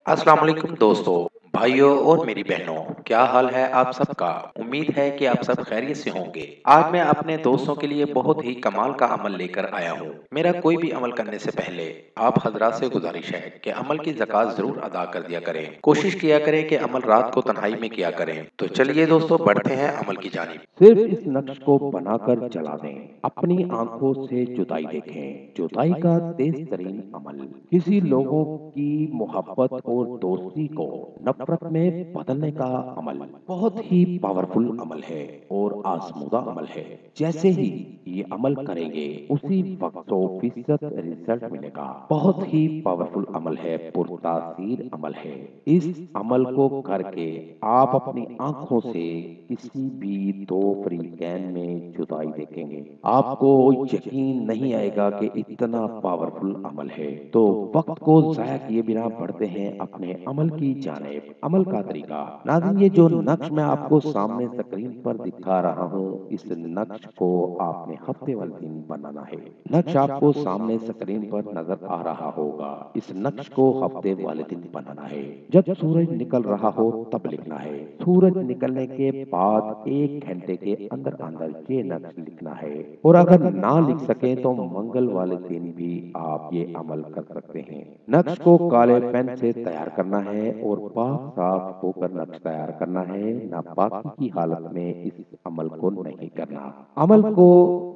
अस्सलाम वालेकुम दोस्तों, भाइयों और मेरी बहनों, क्या हाल है आप सबका? उम्मीद है कि आप सब खैरियत से होंगे। आज मैं अपने दोस्तों के लिए बहुत ही कमाल का अमल लेकर आया हूँ। मेरा कोई भी अमल करने से पहले आप हजरात से गुजारिश है कि अमल की ज़कात ज़रूर अदा कर दिया करें। कोशिश किया करें कि अमल रात को तन्हाई में किया करें। तो चलिए दोस्तों, बढ़ते हैं अमल की जानिब। सिर्फ इस नक्श को बनाकर चला दें। अपनी आंखों से जुदाई देखें। जुदाई का तेज तरीन अमल किसी लोगों की मोहब्बत और दोस्ती को नफरत में बदलने का अमल बहुत ही पावरफुल अमल है और आजमूदा अमल है। जैसे ही ये अमल करेंगे उसी वक्त 100% रिजल्ट मिलेगा। बहुत ही पावरफुल अमल है, पुरतासीर अमल है। इस अमल को करके आप अपनी आंखों से किसी भी दो फ्रीकैन में जुदाई देखेंगे। आपको यकीन नहीं आएगा कि इतना पावरफुल अमल है। तो वक्त को जाया किए बिना बढ़ते हैं अपने अमल की जानिब। अमल का तरीका नाज़रीन, ये जो नक्श मैं आपको सामने स्क्रीन पर दिखा रहा हूँ, इस नक्श को आपने हफ्ते वाले दिन बनाना है। नक्श आपको सामने स्क्रीन पर नजर आ रहा होगा। इस नक्श को हफ्ते वाले दिन बनाना है। जब सूरज निकल रहा हो तब लिखना है। सूरज निकलने के बाद 1 घंटे के अंदर अंदर ये नक्श लिखना है। और अगर ना लिख सके तो मंगल वाले दिन भी आप ये अमल कर सकते हैं। नक्श को काले पेन से तैयार करना है और पाक साफ होकर नक्श तैयार करना है। नापाकी की हालत में इस अमल को नहीं करना। अमल को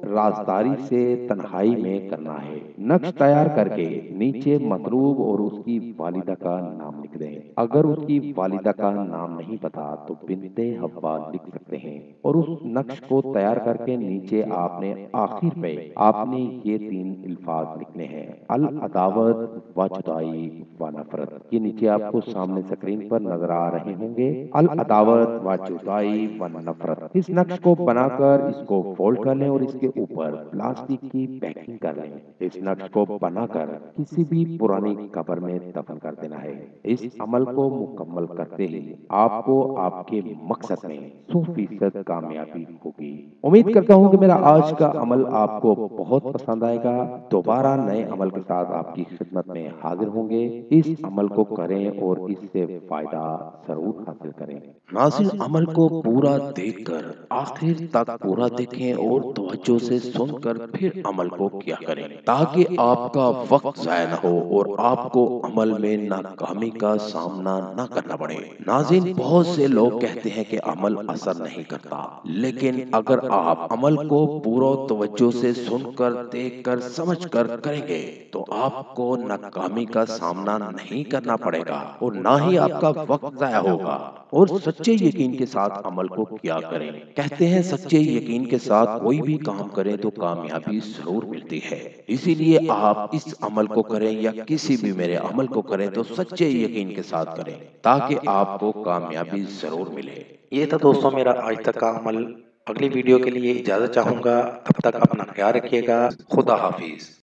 राजदारी से तन्हाई में करना है। नक्श तैयार करके नीचे मतलूब और उसकी वालिदा का नाम लिख दें। अगर उसकी वालिदा का नाम नहीं पता तो बिनते हव्वा लिख सकते हैं। और उस नक्श को तैयार करके नीचे आपने आखिर पे आपने ये 3 अल्फाज लिखने हैं। अल अदावत व जुदाई व नफरत। ये नीचे आपको सामने स्क्रीन पर नजर आ रहे होंगे। अल अदावत व जुदाई व नफरत। इस नक्श को बनाकर इसको फोल्ड कर लें और इसके ऊपर प्लास्टिक की पैकिंग कर लें। इस नक्श को बनाकर किसी भी पुरानी कब्र में दफन कर देना है। इस अमल को मुकम्मल करते ही आपको आपके मकसद में 100% कामयाबी होगी। उम्मीद करता हूँ कि मेरा आज का अमल आपको बहुत पसंद आएगा। दोबारा नए अमल के साथ आपकी खिदमत में हाजिर होंगे। इस अमल को करें और इससे फायदा जरूर हासिल करें। नाज़िल, अमल को पूरा देखकर आखिर तक पूरा देखें और तवज्जो से सुनकर फिर अमल को किया करें, ताकि आपका वक्त जाया न हो और आपको अमल में नाकामी का सामना न करना पड़े। नाज़िल, बहुत से लोग कहते हैं कि अमल असर नहीं करता, लेकिन अगर आप अमल को पूरा तवज्जो से सुनकर, देखकर, समझकर करेंगे तो आपको नाकामी का सामना नहीं करना पड़ेगा और ना ही आपका वक्त जाया होगा। और सच्चे यकीन के साथ अमल को किया करें। कहते हैं सच्चे यकीन के साथ कोई भी काम करें तो कामयाबी जरूर मिलती है। इसीलिए आप इस अमल को करें या किसी भी मेरे अमल को करें तो सच्चे यकीन के साथ करें, ताकि आपको कामयाबी जरूर मिले। ये था दोस्तों मेरा आज तक का अमल। अगली वीडियो के लिए इजाजत चाहूंगा। तब तक अपना ख्याल रखिएगा। खुदा हाफिज।